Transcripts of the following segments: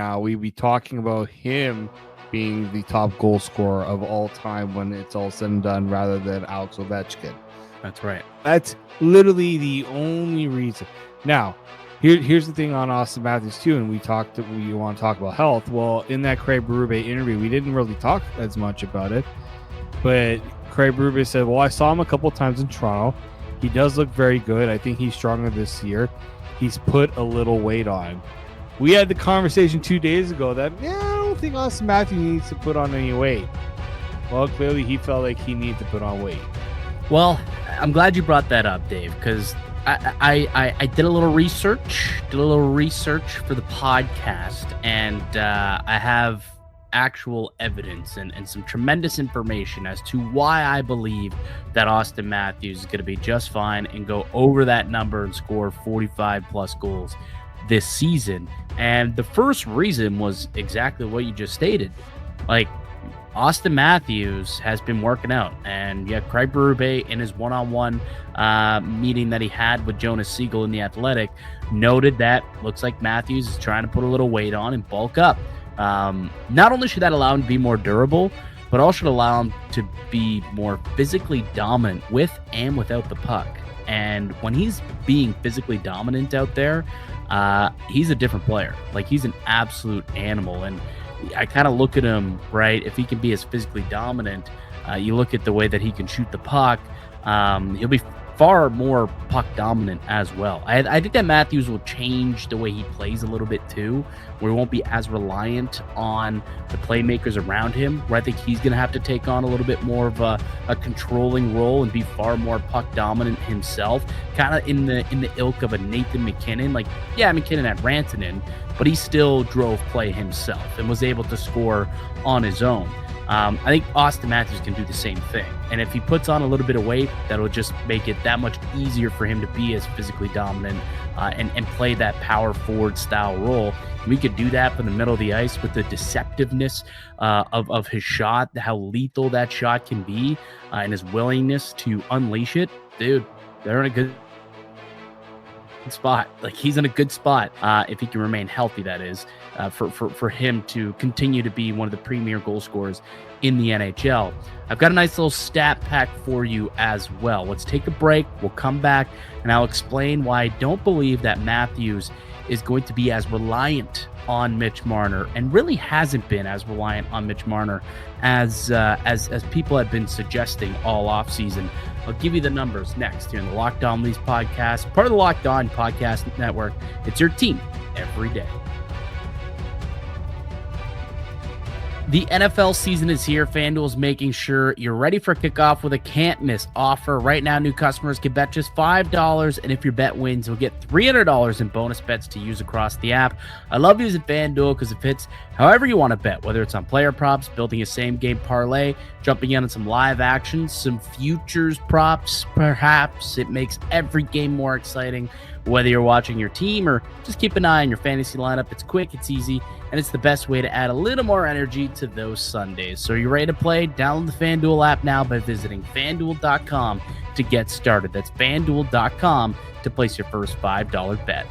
now, we'd be talking about him being the top goal scorer of all time when it's all said and done, rather than Alex Ovechkin. That's right. That's literally the only reason. Now, here's the thing on Austin Matthews too, and we want to talk about health. Well, in that Craig Berube interview, we didn't really talk as much about it, but Craig Berube said, "Well, I saw him a couple times in Toronto. He does look very good. I think he's stronger this year. He's put a little weight on." We had the conversation 2 days ago that, I don't think Austin Matthews needs to put on any weight. Well, clearly he felt like he needed to put on weight. Well, I'm glad you brought that up, Dave, because I did a little research, for the podcast, and I have actual evidence and some tremendous information as to why I believe that Austin Matthews is going to be just fine and go over that number and score 45 plus goals this season. And the first reason was exactly what you just stated. Like, Austin Matthews has been working out, and Craig Berube in his one-on-one meeting that he had with Jonas Siegel in The Athletic noted that looks like Matthews is trying to put a little weight on and bulk up. Not only should that allow him to be more durable, but also should allow him to be more physically dominant with and without the puck. And when he's being physically dominant out there, he's a different player. Like, he's an absolute animal. And I kind of look at him, right? If he can be as physically dominant, you look at the way that he can shoot the puck, he'll be far more puck dominant as well. I think that Matthews will change the way he plays a little bit too, where he won't be as reliant on the playmakers around him, where I think he's going to have to take on a little bit more of a controlling role and be far more puck dominant himself, kind of in the ilk of a Nathan McKinnon. Like, yeah, McKinnon had Rantanen, but he still drove play himself and was able to score on his own. I think Austin Matthews can do the same thing. And if he puts on a little bit of weight, that'll just make it that much easier for him to be as physically dominant and play that power forward style role. We could do that from the middle of the ice with the deceptiveness of his shot, how lethal that shot can be, and his willingness to unleash it. Dude, they're in a good spot. Like, he's in a good spot if he can remain healthy, that is, for him to continue to be one of the premier goal scorers in the NHL. I've got a nice little stat pack for you as well. Let's take a break. We'll come back and I'll explain why I don't believe that Matthews is going to be as reliant on Mitch Marner, and really hasn't been as reliant on Mitch Marner as people have been suggesting all offseason. I'll give you the numbers next here in the Locked On Leafs podcast, part of the Locked On Podcast Network. It's your team every day. The NFL season is here. FanDuel is making sure you're ready for kickoff with a can't-miss offer. Right now, new customers can bet just $5, and if your bet wins, you'll get $300 in bonus bets to use across the app. I love using FanDuel because it fits however you want to bet, whether it's on player props, building a same-game parlay, jumping in on some live action, some futures props, perhaps. It makes every game more exciting, whether you're watching your team or just keep an eye on your fantasy lineup. It's quick, it's easy, and it's the best way to add a little more energy to those Sundays. So are you ready to play? Download the FanDuel app now by visiting FanDuel.com to get started. That's FanDuel.com to place your first $5 bet.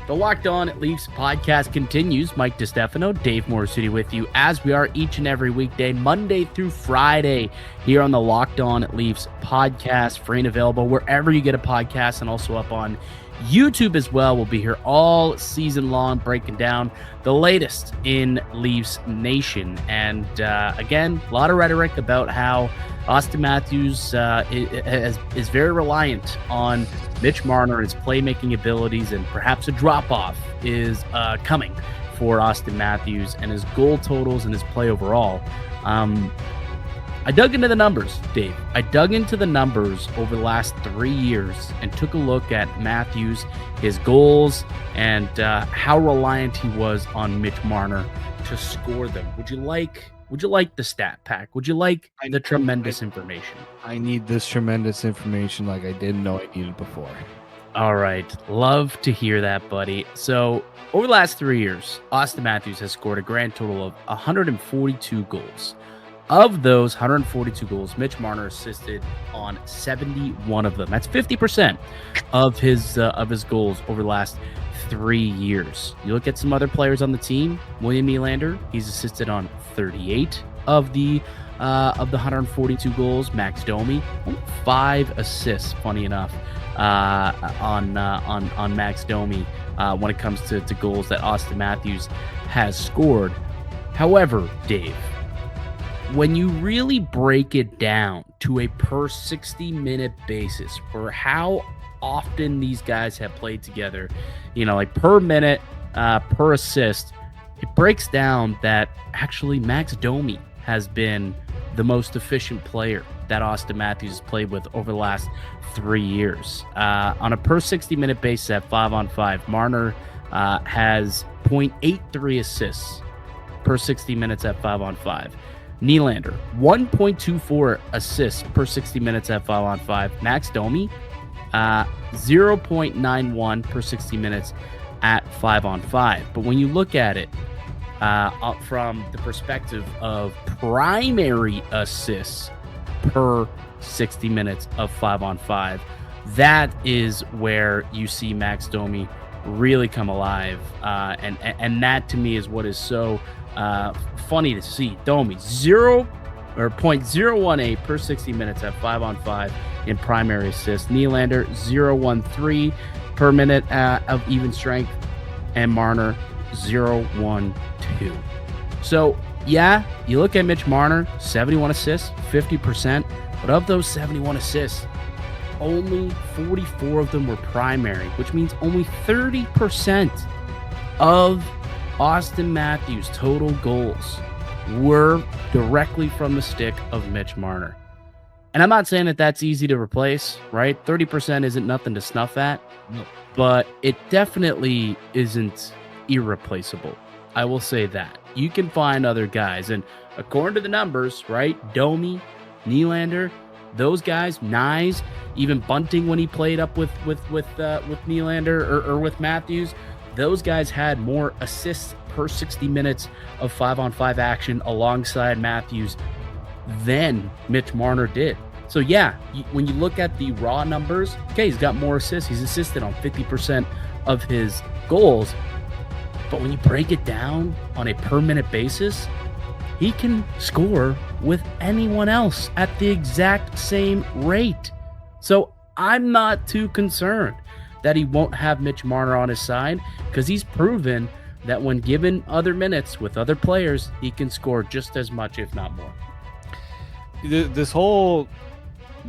The Locked On Leafs podcast continues. Mike DiStefano, Dave Morisuti with you as we are each and every weekday, Monday through Friday, here on the Locked On Leafs podcast, free and available wherever you get a podcast, and also up on YouTube as well. We'll be here all season long breaking down the latest in Leafs Nation. And again, a lot of rhetoric about how Austin Matthews is very reliant on Mitch Marner and his playmaking abilities, and perhaps a drop-off is coming for Austin Matthews and his goal totals and his play overall. I dug into the numbers, Dave. I dug into the numbers over the last 3 years and took a look at Matthews, his goals, and how reliant he was on Mitch Marner to score them. Would you like the stat pack? Would you like the tremendous information? I need this tremendous information like I didn't know I needed before. All right. Love to hear that, buddy. So over the last 3 years, Austin Matthews has scored a grand total of 142 goals. Of those 142 goals, Mitch Marner assisted on 71 of them. That's 50% of his goals over the last 3 years. You look at some other players on the team. William Nylander, he's assisted on 38 of the 142 goals. Max Domi, only 5 assists. Funny enough, on Max Domi when it comes to goals that Austin Matthews has scored. However, Dave, when you really break it down to a per 60-minute basis for how often these guys have played together, like per minute, per assist, it breaks down that actually Max Domi has been the most efficient player that Austin Matthews has played with over the last 3 years. On a per 60-minute basis at 5-on-5, Marner has 0.83 assists per 60 minutes at 5-on-5. Nylander, 1.24 assists per 60 minutes at 5-on-5. Max Domi, 0.91 per 60 minutes at 5-on-5. But when you look at it from the perspective of primary assists per 60 minutes of 5-on-5, that is where you see Max Domi really come alive. And that to me is what is so funny to see. Domi 0.018 per 60 minutes at 5-on-5 in primary assists. Nylander 0.13 per minute of even strength, and Marner 0.12. So yeah, you look at Mitch Marner, 71 assists, 50%, but of those 71 assists, only 44 of them were primary, which means only 30% of Austin Matthews' total goals were directly from the stick of Mitch Marner. And I'm not saying that that's easy to replace, right? 30% isn't nothing to snuff at, No. but it definitely isn't irreplaceable. I will say that. You can find other guys, and according to the numbers, right? Domi, Nylander, those guys, Nyes, even Bunting when he played up with Nylander or with Matthews, those guys had more assists per 60 minutes of 5-on-5 action alongside Matthews than Mitch Marner did. So yeah, when you look at the raw numbers, okay, he's got more assists. He's assisted on 50% of his goals. But when you break it down on a per minute basis, he can score with anyone else at the exact same rate. So I'm not too concerned that he won't have Mitch Marner on his side, because he's proven that when given other minutes with other players, he can score just as much, if not more. This whole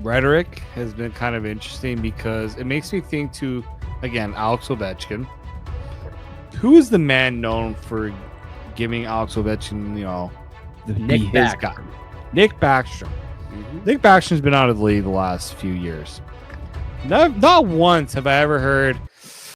rhetoric has been kind of interesting because it makes me think to, again, Alex Ovechkin. Who is the man known for giving Alex Ovechkin, Nick his guy? Nick Backstrom. Mm-hmm. Nick Backstrom's been out of the league the last few years. Not once have I ever heard